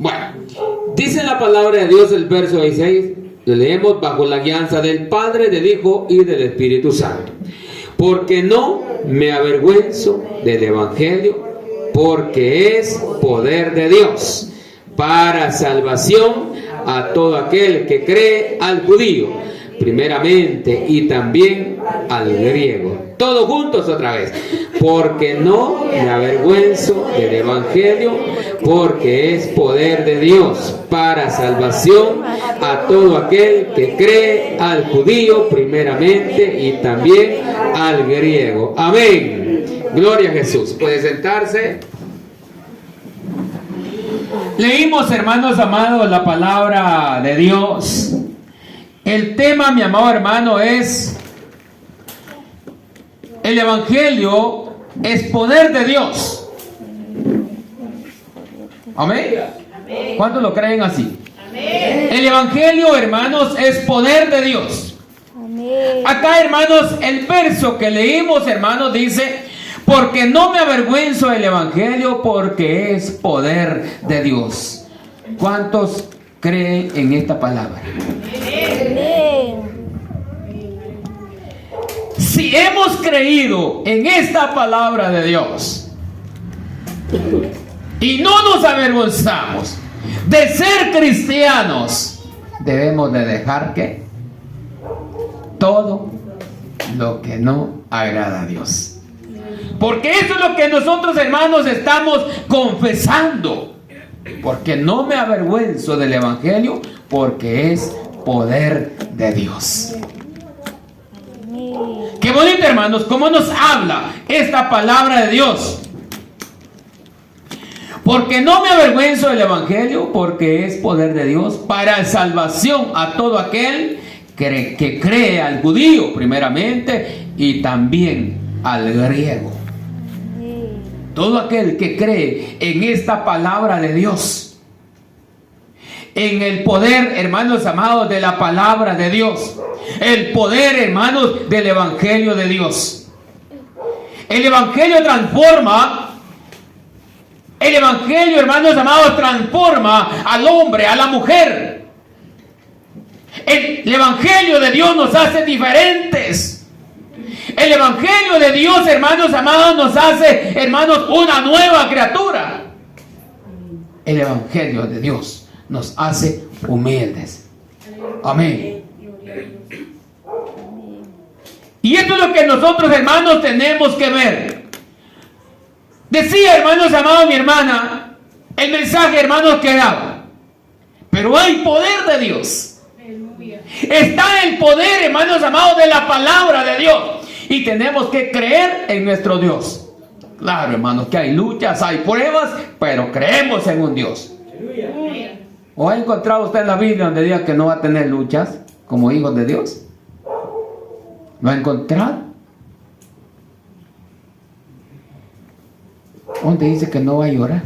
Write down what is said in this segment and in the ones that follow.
Bueno, dice la palabra de Dios el verso 16, le leemos bajo la guianza del Padre, del Hijo y del Espíritu Santo. Porque no me avergüenzo del Evangelio, porque es poder de Dios para salvación a todo aquel que cree, al judío primeramente y también al griego. Todos juntos otra vez. Porque no me avergüenzo del Evangelio, porque es poder de Dios para salvación a todo aquel que cree, al judío primeramente y también al griego. Amén. Gloria a Jesús. Puede sentarse. Leímos, hermanos amados, la palabra de Dios. El tema, mi amado hermano, es: el Evangelio es poder de Dios. Amén. ¿Cuántos lo creen así? Amén. El Evangelio, hermanos, es poder de Dios. Amén. Acá, hermanos, el verso que leímos, hermanos, dice: porque no me avergüenzo del Evangelio, porque es poder de Dios. ¿Cuántos creen en esta palabra? Amén. Si hemos creído en esta palabra de Dios y no nos avergonzamos de ser cristianos, debemos de dejar que todo lo que no agrada a Dios. Porque eso es lo que nosotros, hermanos, estamos confesando. Porque no me avergüenzo del Evangelio, porque es poder de Dios. Qué bonito, hermanos, cómo nos habla esta palabra de Dios. Porque no me avergüenzo del Evangelio, porque es poder de Dios para salvación a todo aquel que cree, al judío primeramente y también al griego. Todo aquel que cree en esta palabra de Dios, en el poder, hermanos amados, de la palabra de Dios, el poder, hermanos, del Evangelio de Dios. El Evangelio transforma. El Evangelio, hermanos amados, transforma al hombre, a la mujer. El Evangelio de Dios nos hace diferentes. El Evangelio de Dios, hermanos amados, nos hace, hermanos, una nueva criatura. El Evangelio de Dios nos hace humildes. Amén. Y esto es lo que nosotros, hermanos, tenemos que ver. Decía, hermanos amados, mi hermana, el mensaje, hermanos, que daba. Pero hay poder de Dios. Está el poder, hermanos amados, de la palabra de Dios. Y tenemos que creer en nuestro Dios. Claro, hermanos, que hay luchas, hay pruebas, pero creemos en un Dios. ¿O ha encontrado usted en la Biblia donde diga que no va a tener luchas como hijos de Dios? ¿Lo ha encontrado? ¿Dónde dice que no va a llorar?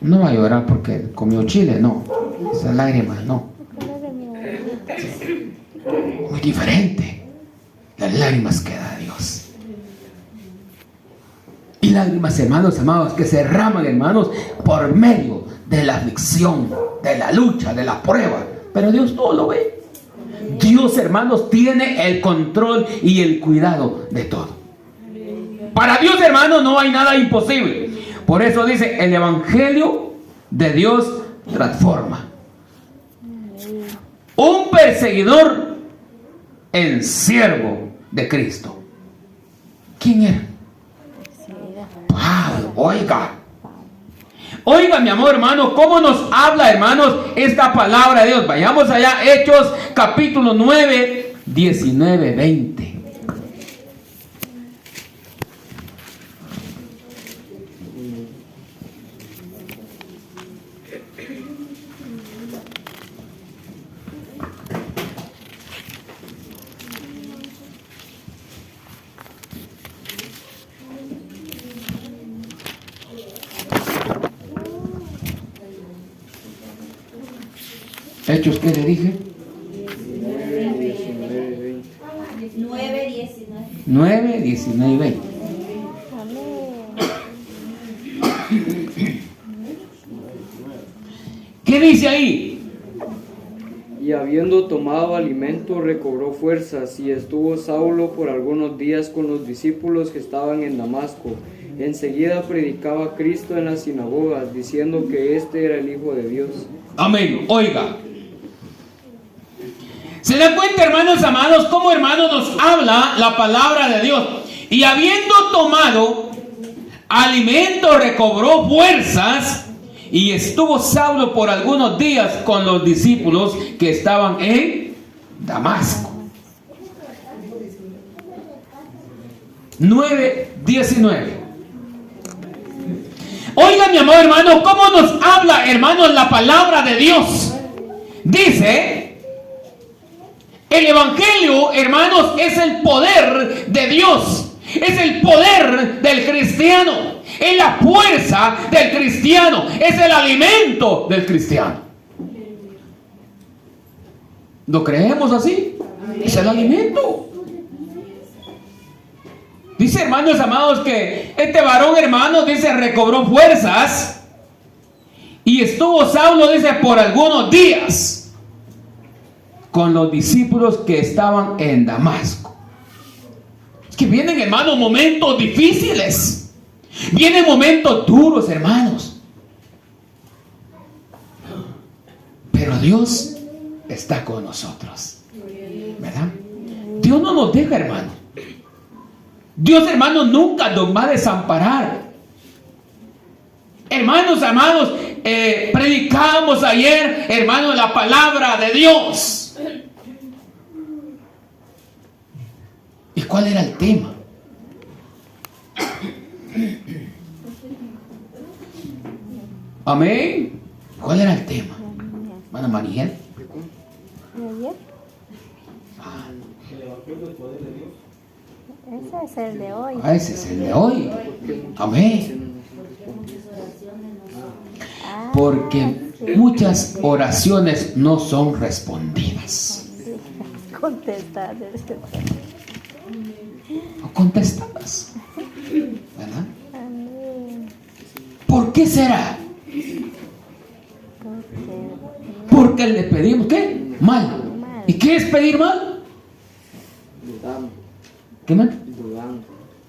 No va a llorar porque comió chile, no. Esas lágrimas, no. Muy diferente. Las lágrimas que da Dios. Y lágrimas, hermanos amados, que se derraman, hermanos, por medio de la aflicción, de la lucha, de la prueba. Pero Dios todo lo ve. Dios, hermanos, tiene el control y el cuidado de todo. Para Dios, hermanos, no hay nada imposible. Por eso dice, el Evangelio de Dios transforma. Un perseguidor en siervo de Cristo. ¿Quién era? Pablo. Oiga, mi amor, hermano, cómo nos habla, hermanos, esta palabra de Dios. Vayamos allá, Hechos capítulo 9, 19, 20. Hechos, ¿qué le dije? 9, 19 y 20. ¿Qué dice ahí? Y habiendo tomado alimento, recobró fuerzas, y estuvo Saulo por algunos días con los discípulos que estaban en Damasco. Enseguida predicaba a Cristo en las sinagogas, diciendo que este era el Hijo de Dios. Amén. Oiga. ¿Se dan cuenta, hermanos amados, cómo, hermanos, nos habla la palabra de Dios? Y habiendo tomado alimento, recobró fuerzas, y estuvo Saulo por algunos días con los discípulos que estaban en Damasco. 9:19. Oiga, mi amado hermano, cómo nos habla, hermanos, la palabra de Dios. Dice, el evangelio, hermanos, es el poder de Dios. Es el poder del cristiano. Es la fuerza del cristiano. Es el alimento del cristiano. ¿Lo creemos así? Es el alimento. Dice, hermanos amados, que este varón, hermanos, dice, recobró fuerzas. Y estuvo Saulo, dice, por algunos días con los discípulos que estaban en Damasco. Es que vienen, hermanos, momentos difíciles. Vienen momentos duros, hermanos. Pero Dios está con nosotros, ¿verdad? Dios no nos deja, hermanos. Dios, hermanos, nunca nos va a desamparar. Hermanos amados, predicamos ayer, hermanos, la palabra de Dios. ¿Y cuál era el tema? Amén. ¿Cuál era el tema? Hermana Mariel. Ese es el de hoy. Ese es el de hoy. Amén. Porque muchas oraciones no son respondidas. Contestadas. O contestadas. ¿Verdad? ¿Por qué será? Porque le pedimos, ¿qué? Mal. ¿Y qué es pedir mal? Dudando. ¿Qué mal? Dudando.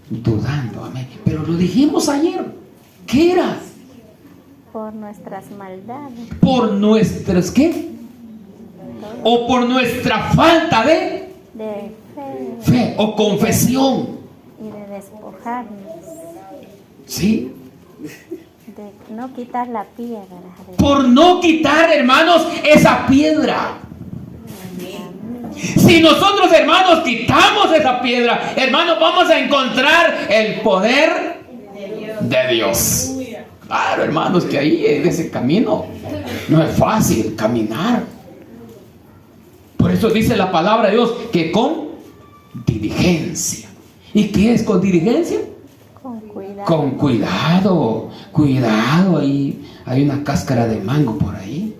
Dudando, amén. Pero lo dijimos ayer. ¿Qué era? Por nuestras maldades. Por nuestras, ¿qué? O por nuestra falta de fe o confesión. Y de despojarnos. ¿Sí? De no quitar la piedra. Por no quitar, hermanos, esa piedra. Si nosotros, hermanos, quitamos esa piedra, hermanos, vamos a encontrar el poder de Dios. Claro, hermanos, que ahí en ese camino no es fácil caminar. Por eso dice la palabra de Dios que con diligencia. ¿Y qué es con diligencia? Con cuidado. Con cuidado. Cuidado, ahí hay una cáscara de mango por ahí.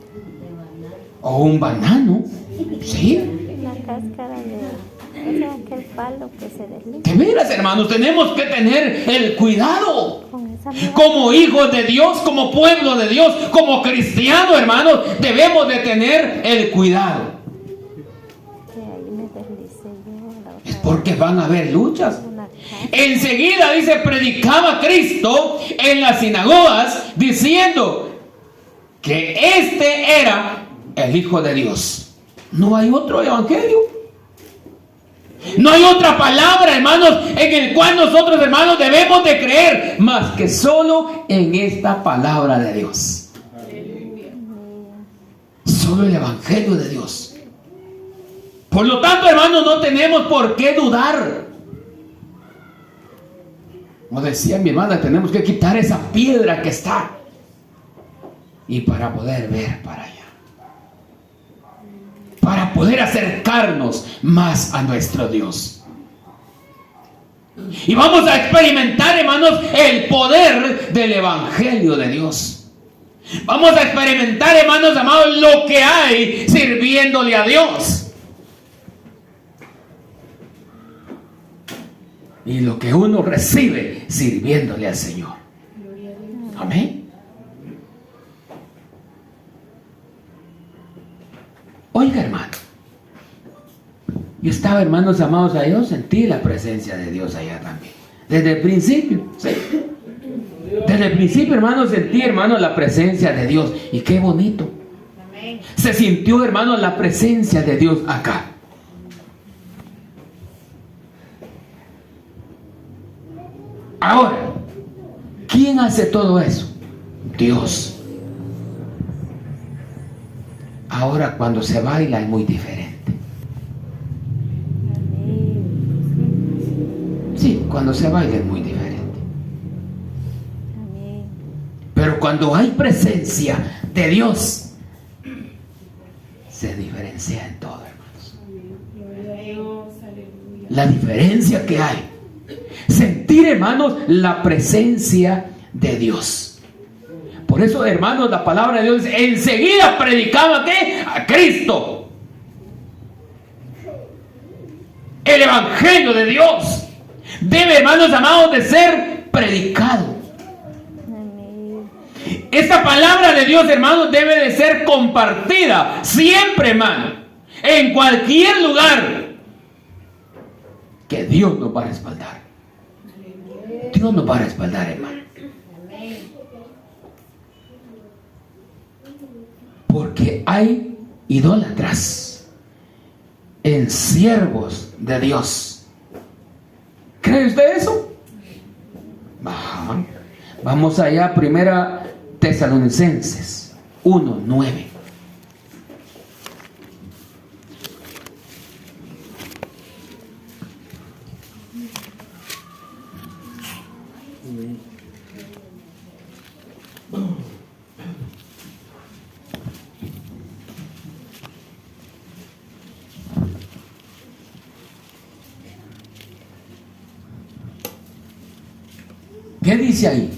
O un banano. ¿Sí? La cáscara de aquel palo que se desliza. De veras, hermanos, tenemos que tener el cuidado. Con esa mirada. Como hijos de Dios, como pueblo de Dios, como cristianos, hermanos, debemos de tener el cuidado. Que ahí me deslicé yo la otra Es porque van a haber luchas. vez. Una casa. Enseguida, dice, predicaba Cristo en las sinagogas diciendo que este era el Hijo de Dios. No hay otro evangelio. No hay otra palabra, hermanos, en el cual nosotros, hermanos, debemos de creer más que solo en esta palabra de Dios. Solo el evangelio de Dios. Por lo tanto, hermanos, no tenemos por qué dudar. Como decía mi hermana, tenemos que quitar esa piedra que está. Y para poder ver para allá. Para poder acercarnos más a nuestro Dios. Y vamos a experimentar, hermanos, el poder del evangelio de Dios. Vamos a experimentar, hermanos amados, lo que hay sirviéndole a Dios. Y lo que uno recibe sirviéndole al Señor. Amén. Yo estaba, hermanos amados, allá, yo sentí la presencia de Dios allá también. Desde el principio, ¿sí? Desde el principio, hermanos, sentí, hermanos, la presencia de Dios. Y qué bonito. Se sintió, hermanos, la presencia de Dios acá. Ahora, ¿quién hace todo eso? Dios. Ahora, cuando se baila es muy diferente. Sí, cuando se baila es muy diferente. Pero cuando hay presencia de Dios, se diferencia en todo, hermanos. La diferencia que hay. Sentir, hermanos, la presencia de Dios. Por eso, hermanos, la palabra de Dios enseguida predicaba ¿qué? A Cristo. El evangelio de Dios debe, hermanos amados, de ser predicado. Esta palabra de Dios, hermanos, debe de ser compartida siempre, hermano, en cualquier lugar, que Dios nos va a respaldar. Dios nos va a respaldar, hermano. Porque hay idólatras en siervos de Dios. ¿Cree usted eso? Ajá. Vamos allá, Primera Tesalonicenses 1:9. ¿Qué dice ahí?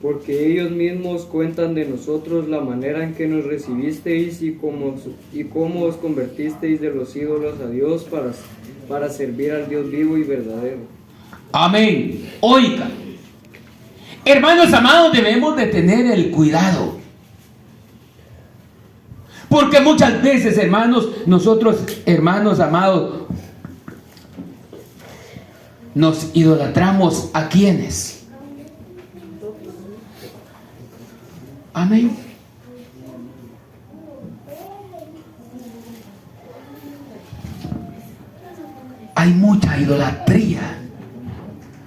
Porque ellos mismos cuentan de nosotros la manera en que nos recibisteis y cómo os convertisteis de los ídolos a Dios para servir al Dios vivo y verdadero. Amén. Oiga, hermanos amados, debemos de tener el cuidado. Porque muchas veces, hermanos, nosotros, hermanos amados, nos idolatramos a quienes. Amén. Hay mucha idolatría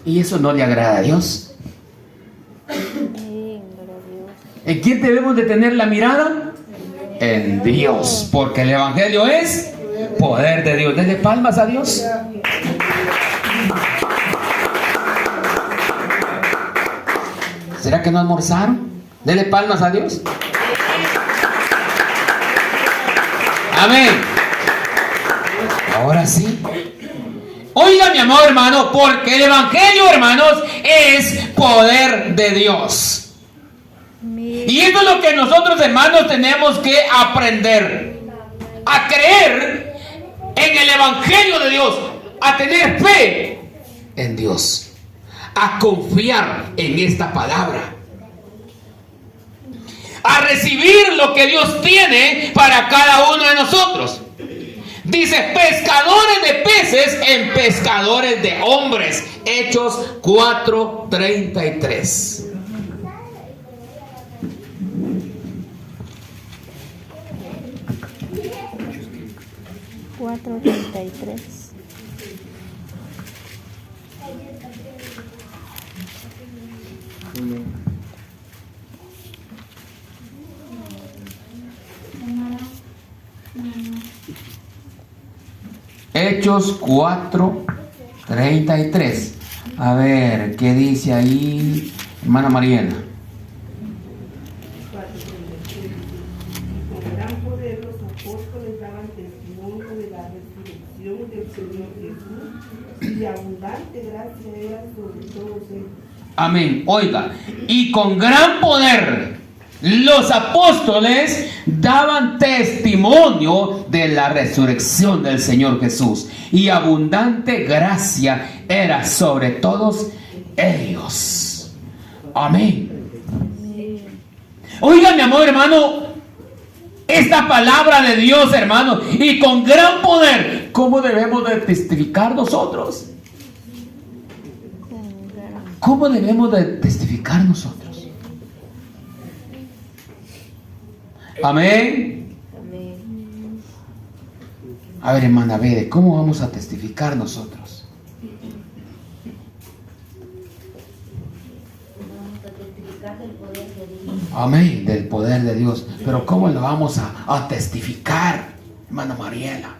y eso no le agrada a Dios. ¿En quién debemos de tener la mirada? En Dios, porque el evangelio es poder de Dios. Denle palmas a Dios. ¿Será que no almorzaron? Denle palmas a Dios. Amén. Ahora sí. Oiga, mi amado hermano, porque el evangelio, hermanos, es poder de Dios. Y esto es lo que nosotros, hermanos, tenemos que aprender. A creer en el evangelio de Dios. A tener fe en Dios. A confiar en esta palabra. A recibir lo que Dios tiene para cada uno de nosotros. Dice, pescadores de peces en pescadores de hombres. Hechos 4:33. Hechos 4:33. A ver, ¿qué dice ahí, hermana Mariana? Con gran poder los apóstoles daban testimonio de la resurrección del Señor Jesús, y de abundante gracia era sobre todos ellos. Amén. Oiga, y con gran poder los apóstoles daban testimonio de la resurrección del Señor Jesús, y abundante gracia era sobre todos ellos. Amén. Oiga, mi amor hermano, esta palabra de Dios, hermano, y con gran poder, ¿cómo debemos de testificar nosotros? ¿Cómo debemos de testificar nosotros? Amén. A ver, hermana Bede, ¿cómo vamos a testificar nosotros? Amén, del poder de Dios. Pero ¿cómo lo vamos a testificar, hermana Mariela?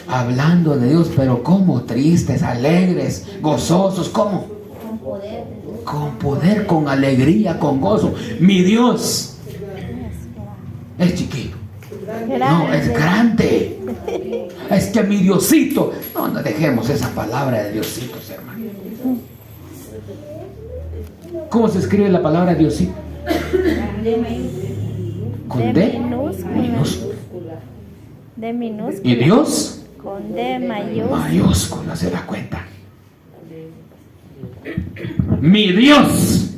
Hablando de Dios, pero ¿cómo? Tristes, alegres, gozosos, ¿cómo? Con poder, con alegría, con gozo. Mi Dios es chiquito. No, es grande. Es que mi Diosito. No dejemos esa palabra de Diositos, hermano. ¿Cómo se escribe la palabra Diosito? Con D minúscula. D minúscula. ¿Y Dios? Con D mayúscula. Mayúscula, ¿se da cuenta? Mi Dios.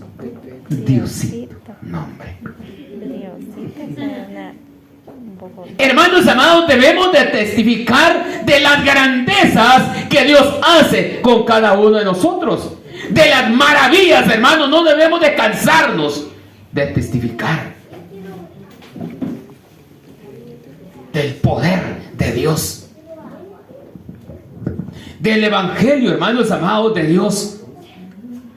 Diosito. Nombre. Diosito suena un poco. Hermanos amados, debemos de testificar de las grandezas que Dios hace con cada uno de nosotros. De las maravillas, hermanos, no debemos de cansarnos de testificar del poder de Dios, del evangelio, hermanos amados, de Dios.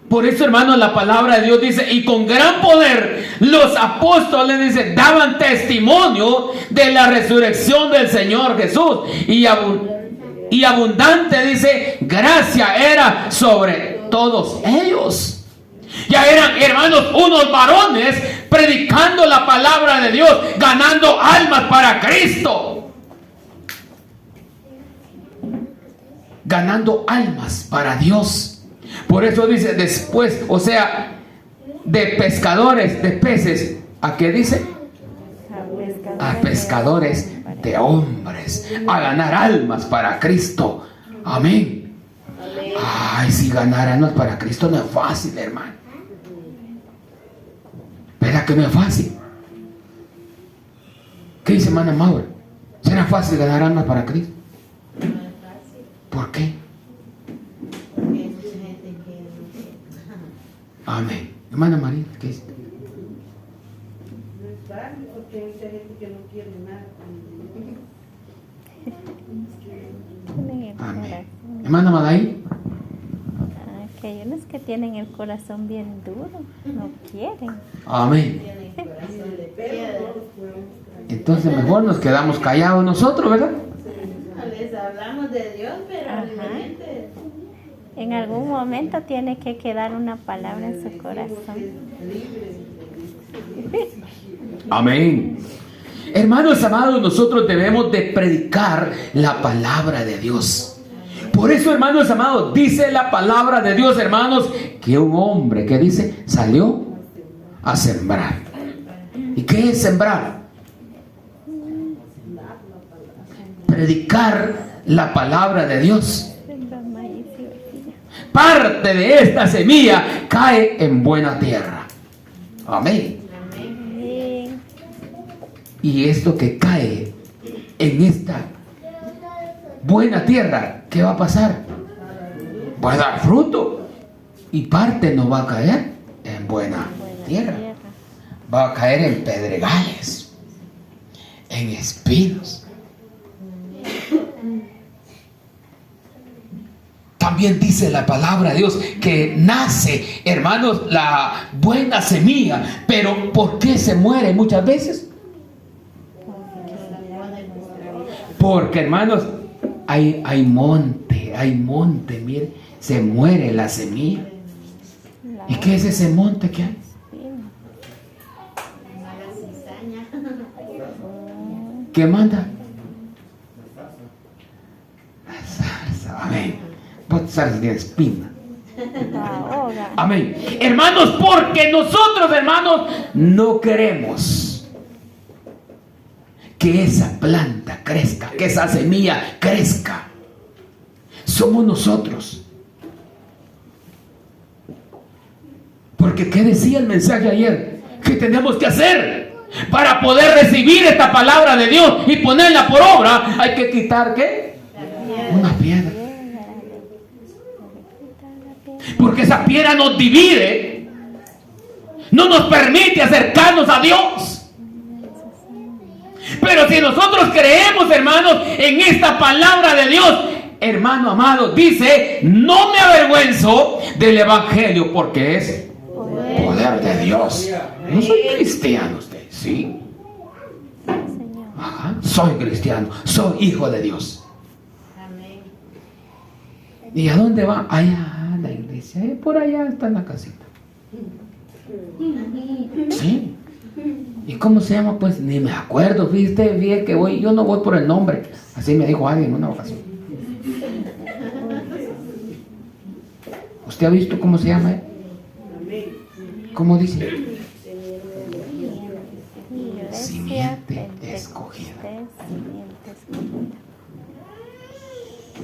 Por eso, hermanos, la palabra de Dios dice, y con gran poder los apóstoles, dice, daban testimonio de la resurrección del Señor Jesús, y abundante, dice, gracia era sobre todos ellos. Ya eran, hermanos, unos varones predicando la palabra de Dios, ganando almas para Cristo, ganando almas para Dios. Por eso dice después, o sea, de pescadores de peces, ¿a qué dice? A pescadores de hombres, a ganar almas para Cristo. Amén. Ay, si ganar almas para Cristo no es fácil, hermano. ¿Verdad que no es fácil? ¿Qué dice hermana Maura? ¿Será fácil ganar almas para Cristo? ¿Por qué? Amén. Hermana María, ¿qué es? No es fácil porque hay mucha gente que no quiere nada. Tienen el Amén. corazón. Hermana Madaí. Que hay unos que tienen el corazón bien duro, no quieren. Amén. Entonces mejor nos quedamos callados nosotros, ¿verdad? Les hablamos de Dios, pero Ajá. realmente En algún momento tiene que quedar una palabra en su corazón. Amén. Hermanos amados, nosotros debemos de predicar la palabra de Dios. Por eso, hermanos amados, dice la palabra de Dios, hermanos, que un hombre, que dice, salió a sembrar. ¿Y qué es sembrar? Predicar la palabra de Dios. Parte de esta semilla cae en buena tierra. Amén. Y esto que cae en esta buena tierra, ¿qué va a pasar? Va a dar fruto. Y parte no va a caer en buena tierra. Va a caer en pedregales, en espinos. También dice la palabra de Dios que nace, hermanos, la buena semilla. Pero ¿por qué se muere muchas veces? Porque, hermanos, hay monte, miren, se muere la semilla. ¿Y qué es ese monte que hay? ¿Qué manda? La zarza. Amén. Pues zarza tiene espina. Amén. Hermanos, porque nosotros, hermanos, no queremos que esa planta crezca, que esa semilla crezca. Somos nosotros. Porque ¿qué decía el mensaje ayer? ¿Qué tenemos que hacer? Para poder recibir esta palabra de Dios y ponerla por obra, hay que quitar ¿qué? Una piedra. Porque esa piedra nos divide, no nos permite acercarnos a Dios. Pero si nosotros creemos, hermanos, en esta palabra de Dios, hermano amado, dice: no me avergüenzo del evangelio, porque es poder de Dios. No soy cristiano, usted, ¿sí? Ajá, soy cristiano, soy hijo de Dios. ¿Y a dónde va? Allá a la iglesia, por allá está en la casita. ¿Sí? ¿Y cómo se llama? Pues ni me acuerdo. Fíjate que voy, yo no voy por el nombre. Así me dijo alguien en una ocasión. ¿Usted ha visto cómo se llama? ¿Cómo dice? Simiente escogida.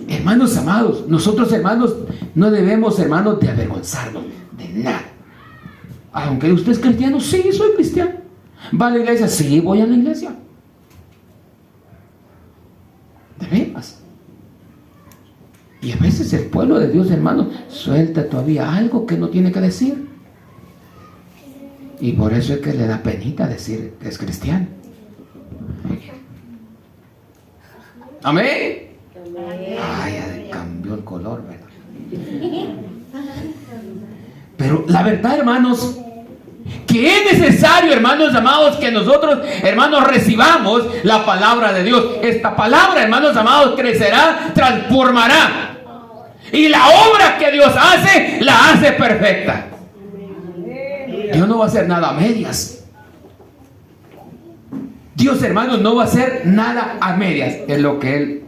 Hermanos amados, nosotros, hermanos, no debemos, hermanos, de avergonzarnos de nada. Aunque usted es cristiano, sí, soy cristiano. ¿Va a la iglesia? Sí, voy a la iglesia. ¿De veras? Y a veces el pueblo de Dios, hermanos, suelta todavía algo que no tiene que decir. Y por eso es que le da penita decir que es cristiano. Amén. Ay, ya cambió el color, ¿verdad? Pero la verdad, hermanos, que es necesario, hermanos amados, que nosotros, hermanos, recibamos la palabra de Dios. Esta palabra, hermanos amados, crecerá, transformará. Y la obra que Dios hace, la hace perfecta. Dios no va a hacer nada a medias. Dios, hermanos, no va a hacer nada a medias. Es lo que Él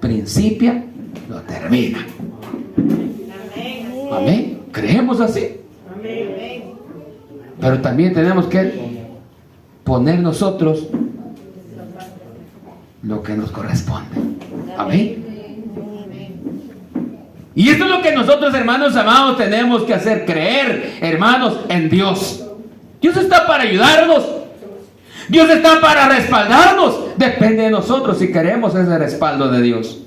principia, lo termina. Amén. ¿Creemos así? Pero también tenemos que poner nosotros lo que nos corresponde. Amén. Y esto es lo que nosotros, hermanos amados, tenemos que hacer: creer, hermanos, en Dios. Dios está para ayudarnos. Dios está para respaldarnos. Depende de nosotros si queremos ese respaldo de Dios.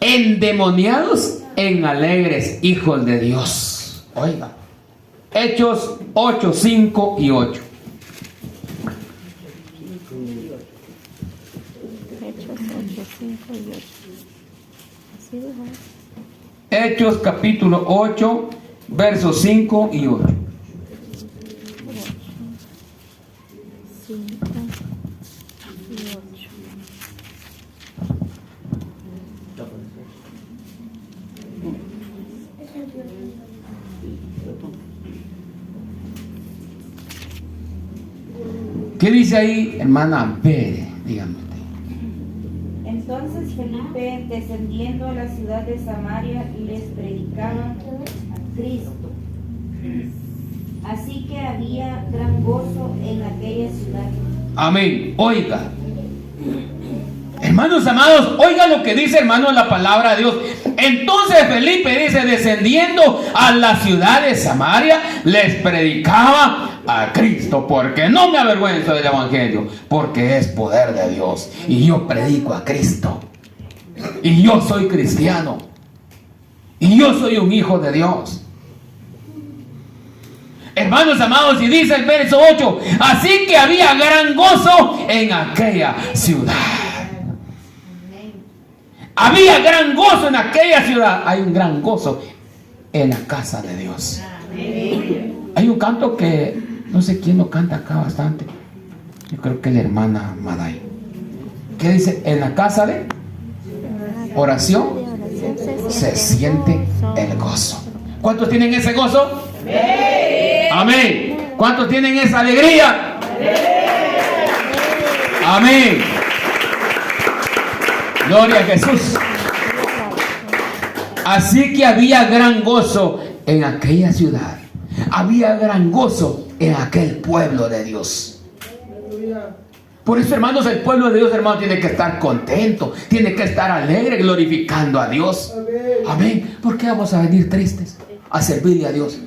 Endemoniados en alegres hijos de Dios. Oiga, Hechos 8, 5 y 8. Hechos 8, 5 y 8. Así dijo. Hechos capítulo 8, versos 5 y 8. 5 y 8. ¿Qué dice ahí, hermana Pérez? Dígame usted. Entonces Felipe, descendiendo a la ciudad de Samaria, les predicaba a Cristo. Así que había gran gozo en aquella ciudad. Amén. Oiga, hermanos amados, oiga lo que dice, hermanos, la palabra de Dios. Entonces Felipe dice: descendiendo a la ciudad de Samaria, les predicaba a Cristo, porque no me avergüenzo del evangelio, porque es poder de Dios. Y yo predico a Cristo, y yo soy cristiano, y yo soy un hijo de Dios. Hermanos amados, y dice el verso 8: así que había gran gozo en aquella ciudad. Había gran gozo en aquella ciudad. Hay un gran gozo en la casa de Dios. Hay un canto que no sé quién lo canta acá bastante. Yo creo que la hermana Maday. ¿Qué dice? En la casa de oración se siente el gozo. ¿Cuántos tienen ese gozo? Amén. ¿Cuántos tienen esa alegría? Amén. Gloria a Jesús. Así que había gran gozo en aquella ciudad. Había gran gozo en aquel pueblo de Dios. Por eso, hermanos, el pueblo de Dios, hermanos, tiene que estar contento, tiene que estar alegre, glorificando a Dios. Amén. ¿Por qué vamos a venir tristes a servirle a Dios?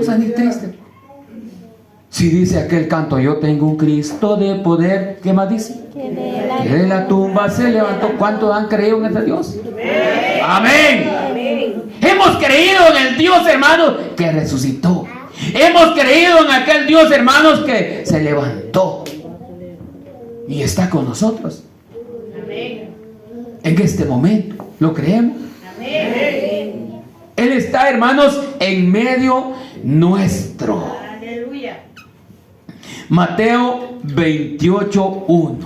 a venir triste. Si dice aquel canto, yo tengo un Cristo de poder, ¿qué más dice? Que de la tumba se levantó. ¿Cuántos han creído en ese Dios? Amén. Hemos creído en el Dios, hermanos, que resucitó. Hemos creído en aquel Dios, hermanos, que se levantó y está con nosotros. En este momento, ¿lo creemos? Él está, hermanos, en medio nuestro. Mateo 28:1.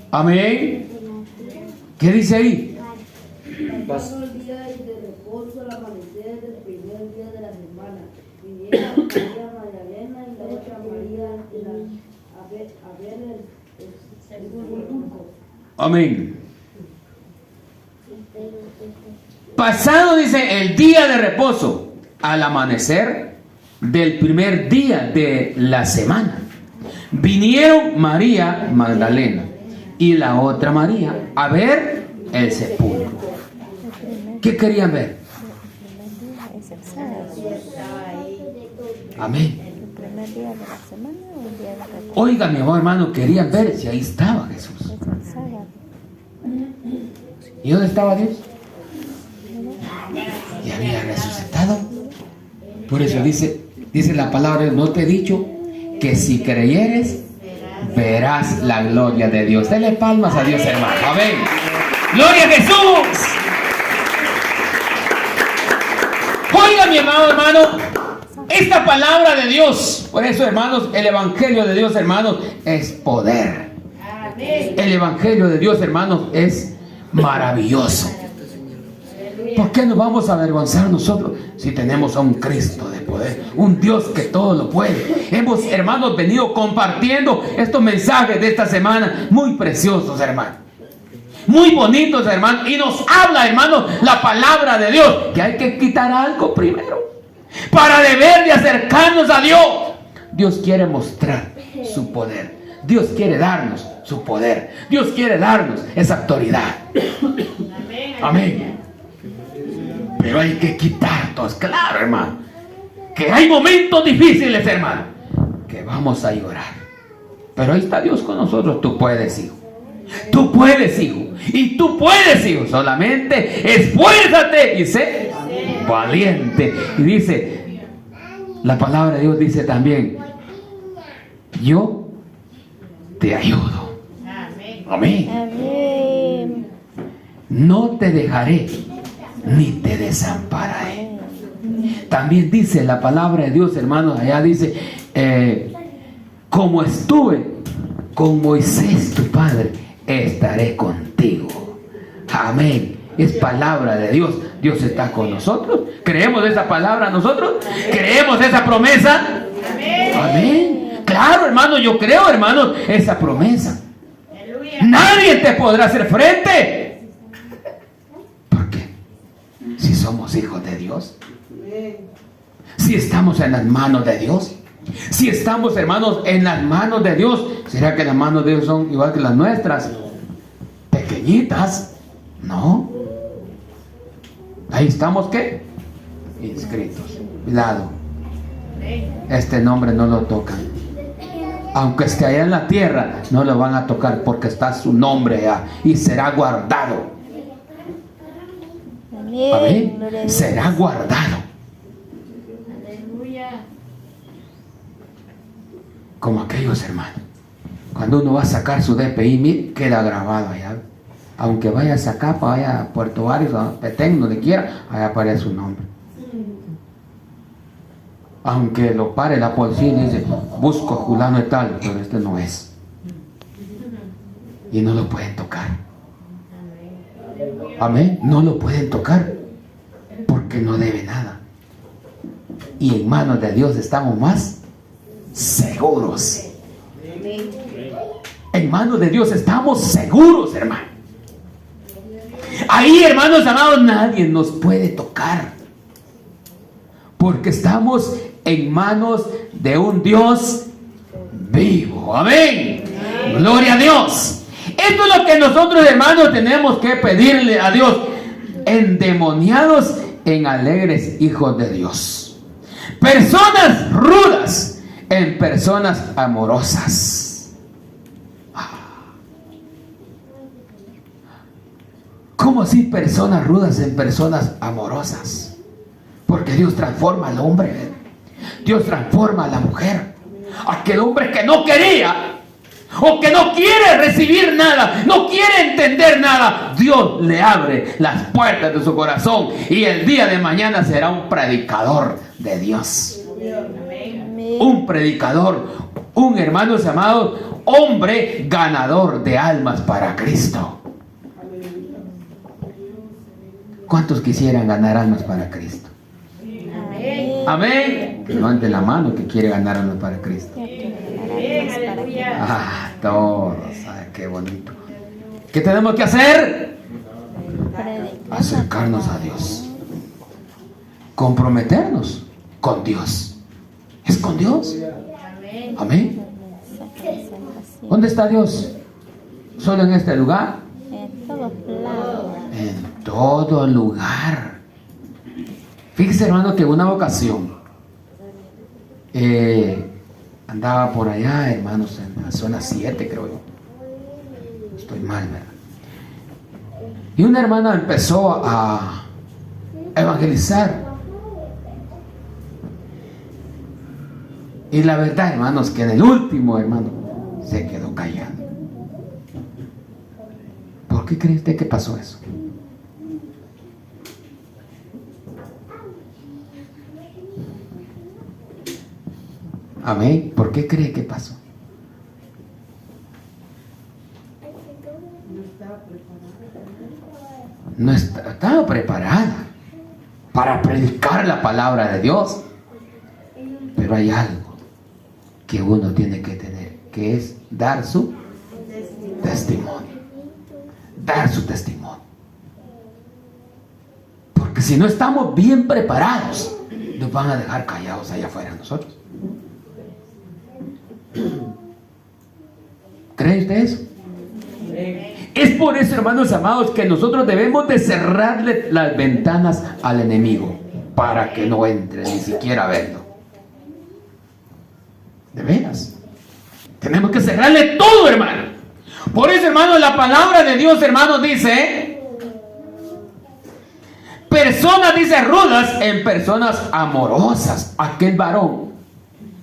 Amén. ¿Qué dice ahí? Pasó el día de reposo al amanecer del primer día de la semana. Vinieron María Magdalena y la otra María a ver el sepulcro. Amén. Pasado, dice, el día de reposo al amanecer del primer día de la semana, vinieron María Magdalena y la otra María a ver el sepulcro. ¿Qué querían ver? Amén. Oiga, mi amor, hermano, querían ver si ahí estaba Jesús. ¿Y dónde estaba Dios? Y había resucitado. Por eso dice la palabra, no te he dicho que si creyeres verás la gloria de Dios. Dele palmas a Dios, hermano. Amén. Gloria a Jesús. Oiga, mi amado hermano, esta palabra de Dios, por eso, hermanos, el evangelio de Dios, hermanos, es poder. El evangelio de Dios, hermanos, es maravilloso. ¿Por qué nos vamos a avergonzar nosotros si tenemos a un Cristo de poder, un Dios que todo lo puede? Hemos, hermanos, venido compartiendo estos mensajes de esta semana muy preciosos, hermanos, muy bonitos, hermanos, y nos habla, hermanos, la palabra de Dios, que hay que quitar algo primero para deber de acercarnos a Dios. Dios quiere mostrar su poder. Dios quiere darnos su poder. Dios quiere darnos esa autoridad. Amén. Pero hay que quitar todos. Claro, hermano, que hay momentos difíciles, hermano, que vamos a llorar. Pero ahí está Dios con nosotros. Tú puedes, hijo. Tú puedes, hijo. Y tú puedes, hijo. Solamente esfuérzate y sé valiente. Y dice, la palabra de Dios dice también, yo te ayudo. Amén. Amén. No te dejaré ni te desampararé. También dice la palabra de Dios, hermanos, allá dice, como estuve con Moisés tu padre, estaré contigo. Amén. Es palabra de Dios. Dios está con nosotros. ¿Creemos esa palabra nosotros? ¿Creemos esa promesa? Amén. Claro, hermano, yo creo, hermano, esa promesa. Nadie te podrá hacer frente. ¿Por qué? Si somos hijos de Dios, si estamos en las manos de Dios, si estamos, hermanos, en las manos de Dios, ¿será que las manos de Dios son igual que las nuestras? Pequeñitas. No. Ahí estamos, ¿qué? Inscritos. Cuidado. Este nombre no lo tocan. Aunque esté allá en la tierra, no lo van a tocar porque está su nombre allá y será guardado. Amén. Será guardado. Como aquellos hermanos. Cuando uno va a sacar su DPI, queda grabado allá. Aunque vaya a sacar, vaya a Puerto Barrios, a Petén, donde quiera, ahí aparece su nombre. Aunque lo pare la policía y dice, busco a fulano y tal, pero este no es. Y no lo pueden tocar. Amén. No lo pueden tocar porque no debe nada. y en manos de Dios estamos más seguros. En manos de Dios estamos seguros, hermano. Ahí, hermanos amados, nadie nos puede tocar, porque estamos en manos de un Dios vivo. Amén. Gloria a Dios. Esto es lo que nosotros, hermanos, tenemos que pedirle a Dios. Endemoniados en alegres hijos de Dios. Personas rudas en personas amorosas. ¿Cómo así personas rudas en personas amorosas? Porque Dios transforma al hombre. Dios transforma a la mujer. Aquel hombre que no quería o que no quiere recibir nada, no quiere entender nada, Dios le abre las puertas de su corazón y el día de mañana será un predicador de Dios. Un predicador, un, hermanos amados, hombre ganador de almas para Cristo. ¿Cuántos quisieran ganar almas para Cristo? Amén. Que levanten la mano que quiere ganar almas para Cristo. Ah, todos. Ay, qué bonito. ¿Qué tenemos que hacer? Acercarnos a Dios. Comprometernos con Dios. Es con Dios. Amén. ¿Dónde está Dios? ¿Solo en este lugar? En todos lados. En todo lugar. Fíjese, hermano, que una ocasión andaba por allá, hermanos, en la zona 7, creo yo. Estoy mal, ¿verdad? Y una hermana empezó a evangelizar. Y la verdad, hermanos, que en el último, hermano, se quedó callado. ¿Por qué cree usted que pasó eso? Amén. ¿Por qué cree que pasó? No estaba preparada para predicar la palabra de Dios. Pero hay algo que uno tiene que tener, que es dar su testimonio. Dar su testimonio. Porque si no estamos bien preparados, nos van a dejar callados allá afuera nosotros. ¿Cree usted eso? Es por eso, hermanos amados, que nosotros debemos de cerrarle las ventanas al enemigo para que no entre ni siquiera a verlo. De veras. Tenemos que cerrarle todo, hermano. Por eso, hermano, la palabra de Dios, hermano, dice: personas, dice, rudas en personas amorosas. Aquel varón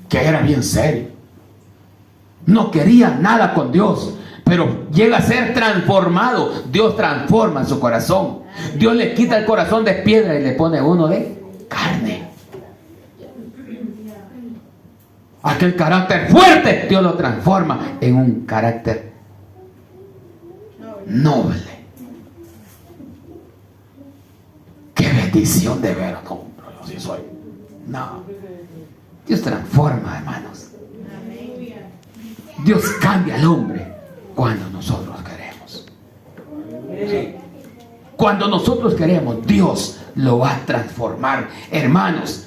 que era bien serio, no quería nada con Dios, pero llega a ser transformado. Dios transforma su corazón. Dios le quita el corazón de piedra y le pone uno de carne. Aquel carácter fuerte, Dios lo transforma en un carácter noble. Qué bendición de ver. No, yo sí soy. No. Dios transforma, hermanos. Dios cambia al hombre cuando nosotros queremos. Sí. Cuando nosotros queremos, Dios lo va a transformar, hermanos,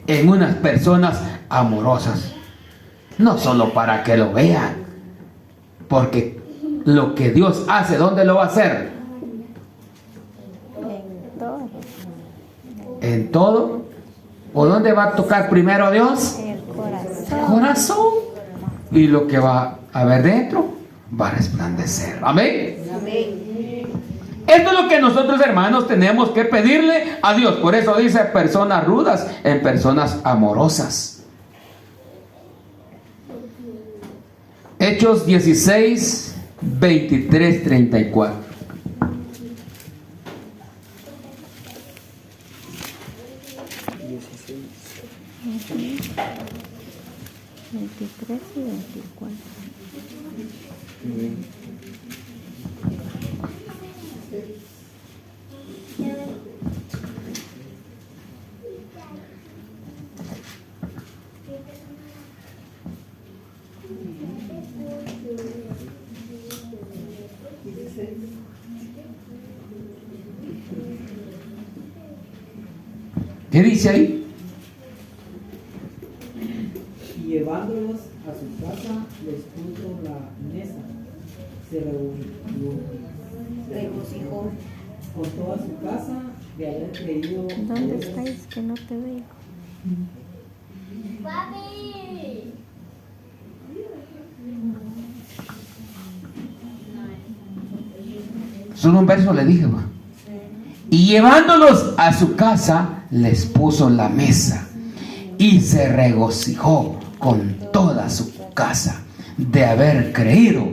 en unas personas amorosas. No solo para que lo vean, porque lo que Dios hace, ¿dónde lo va a hacer? En todo. En todo. ¿O dónde va a tocar primero Dios? El corazón. El corazón. Y lo que va a haber dentro va a resplandecer. Amén. Esto es lo que nosotros, hermanos, tenemos que pedirle a Dios. Por eso dice personas rudas en personas amorosas. Hechos 16, 23, 34. 23 y 24. 16. ¿Qué dice ahí? Y llevándolos a su casa, les puso la mesa. Se regocijó con toda su casa de haber creído. ¿Dónde estáis? Que no te veo. ¡Papi! Solo un verso le dije, va. Y llevándolos a su casa, les puso la mesa y se regocijó con toda su casa de haber creído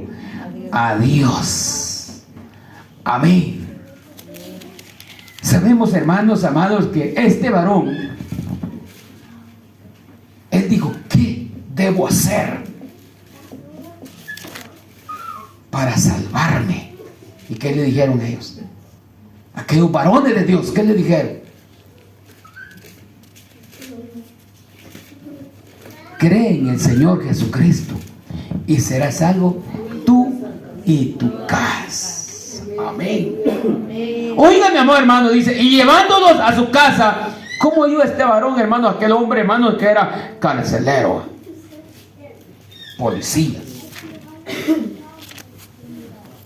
a Dios. Amén. Sabemos, hermanos amados, que este varón, él dijo, ¿qué debo hacer para salvarme? ¿Y qué le dijeron ellos? Aquellos varones de Dios, ¿qué le dijeron? Cree en el Señor Jesucristo y serás salvo tú y tu casa. Amén. Oiga, mi amor, hermano, dice, y llevándolos a su casa, ¿cómo iba este varón, hermano? Aquel hombre, hermano, que era carcelero, policía,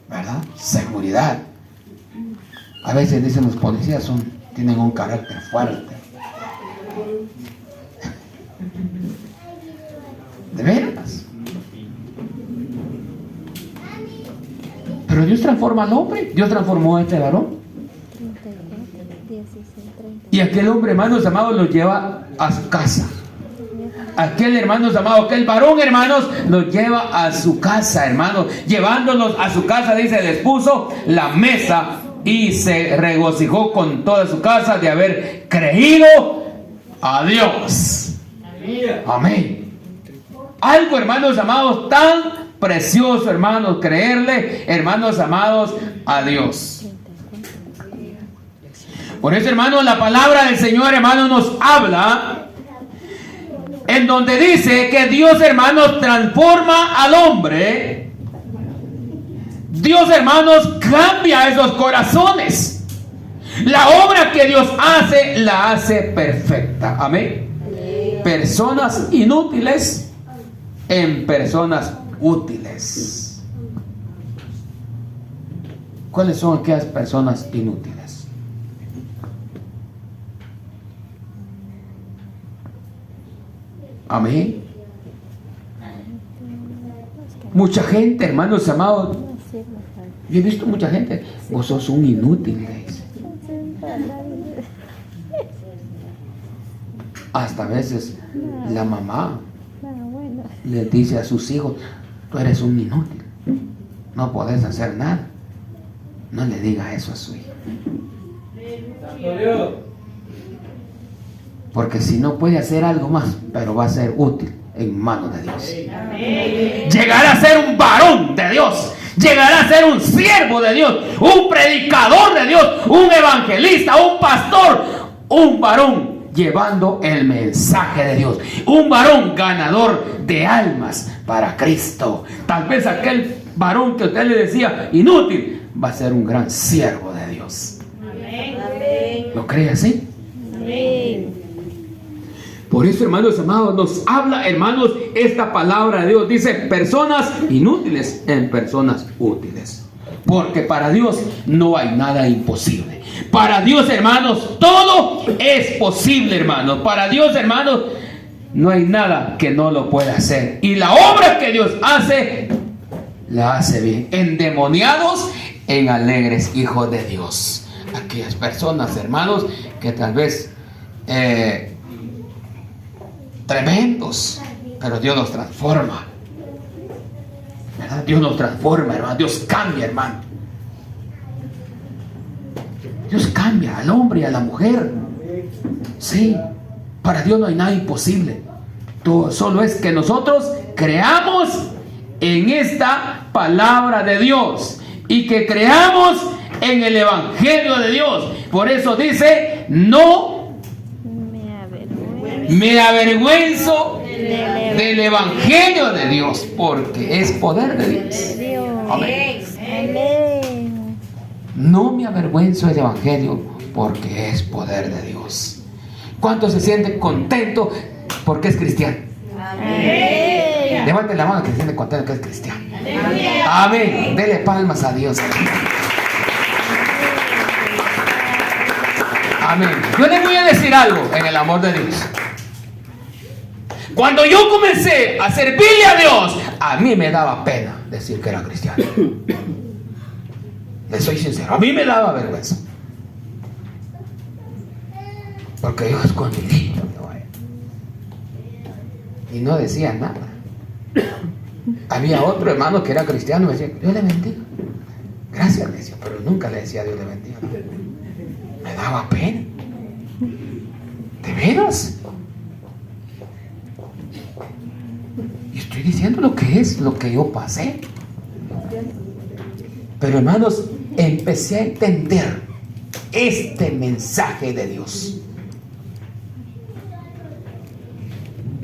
¿verdad? Seguridad. A veces dicen los policías tienen un carácter fuerte. De veras. Pero Dios transforma al hombre. Dios transformó a este varón. 34, 16, 30. Y aquel hombre, hermanos amados, lo lleva a su casa. Aquel, hermanos amados, aquel varón, hermanos, lo lleva a su casa, hermanos. Llevándolos a su casa, dice, les puso la mesa y se regocijó con toda su casa de haber creído a Dios. Amén. Algo, hermanos amados, tan precioso, hermanos, creerle, hermanos amados, a Dios. Por eso, hermanos, la palabra del Señor, hermanos, nos habla en donde dice que Dios, hermanos, transforma al hombre. Dios, hermanos, cambia esos corazones. La obra que Dios hace, la hace perfecta. Amén. Personas inútiles en personas útiles. ¿Cuáles son aquellas personas inútiles? Amén. Mucha gente, hermanos amados, yo he visto mucha gente, vos sos un inútil, le dice. Hasta a veces la mamá le dice a sus hijos, tú eres un inútil, no podés hacer nada. No le diga eso a su hijo, porque si no puede hacer algo más, pero va a ser útil en manos de Dios. Llegará a ser un varón de Dios, llegará a ser un siervo de Dios, un predicador de Dios, un evangelista, un pastor, un varón llevando el mensaje de Dios, un varón ganador de almas para Cristo. Tal vez aquel varón que usted le decía inútil va a ser un gran siervo de Dios. ¿Lo cree así? Por eso, hermanos amados, nos habla, hermanos, esta palabra de Dios. Dice, personas inútiles en personas útiles. Porque para Dios no hay nada imposible. Para Dios, hermanos, todo es posible, hermanos. Para Dios, hermanos, no hay nada que no lo pueda hacer. Y la obra que Dios hace, la hace bien. Endemoniados en alegres hijos de Dios. Aquellas personas, hermanos, que tal vez tremendos, pero Dios los transforma, ¿verdad? Dios nos transforma, hermano. Dios cambia, hermano. Dios cambia al hombre y a la mujer. Sí, para Dios no hay nada imposible. Todo solo es que nosotros creamos en esta palabra de Dios y que creamos en el evangelio de Dios. Por eso dice, no me avergüenzo del evangelio de Dios, porque es poder de Dios. Amén. Amén. No me avergüenzo del Evangelio porque es poder de Dios. ¿Cuántos se sienten contentos porque es cristiano? Amén. Levanten la mano que se siente contento que es cristiano. Amén. Dele palmas a Dios. Amén. Yo les voy a decir algo en el amor de Dios. Cuando yo comencé a servirle a Dios, a mí me daba pena decir que era cristiano. Les soy sincero, a mí me daba vergüenza. Porque yo escondidito y no decía nada. Había otro hermano que era cristiano y me decía, Dios le bendiga. Gracias, le decía, pero nunca le decía Dios le bendiga. Me daba pena. ¿De veras? Y estoy diciendo lo que es, lo que yo pasé. Pero hermanos, empecé a entender este mensaje de Dios.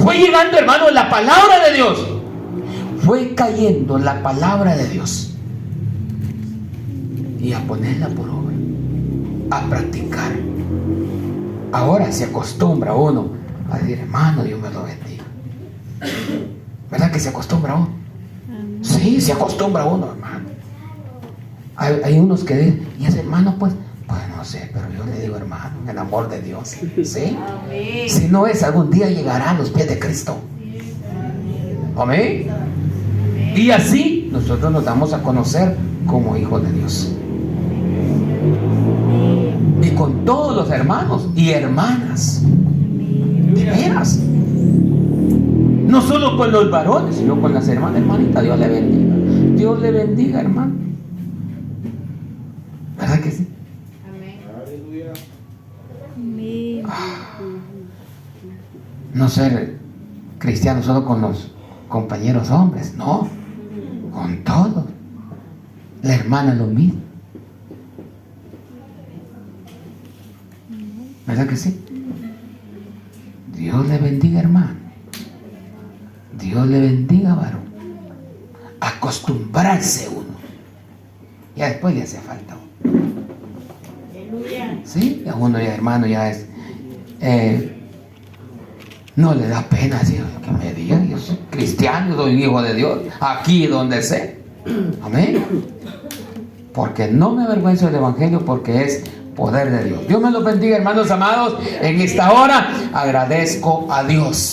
Fue llegando, hermanos, la palabra de Dios. Fue cayendo la palabra de Dios. Y a ponerla por obra. A practicar. Ahora se acostumbra uno a decir, hermano, Dios me lo bendiga. ¿Verdad que se acostumbra uno? Sí, se acostumbra uno, hermano. Hay unos que dicen, ¿y ese hermano? Pues no sé, pero yo le digo hermano, en el amor de Dios. ¿Sí? Amén. Si no es, algún día llegará a los pies de Cristo. Amén. Y así nosotros nos damos a conocer como hijos de Dios. Y con todos los hermanos y hermanas. De veras. No solo con los varones, sino con las hermanas. Hermanita, Dios le bendiga. Dios le bendiga, hermano. ¿Verdad que sí? No ser cristiano solo con los compañeros hombres, no, con todos. La hermana lo mismo. ¿Verdad que sí? Dios le bendiga, hermano. Dios le bendiga, varón. Acostumbrarse uno. Ya después le hace falta uno. Sí, a uno ya, hermano, ya es no le da pena decir que me digan, yo soy cristiano, soy hijo de Dios, aquí donde sé. Amén. Porque no me avergüenzo del Evangelio, porque es poder de Dios. Dios me los bendiga, hermanos amados. En esta hora agradezco a Dios.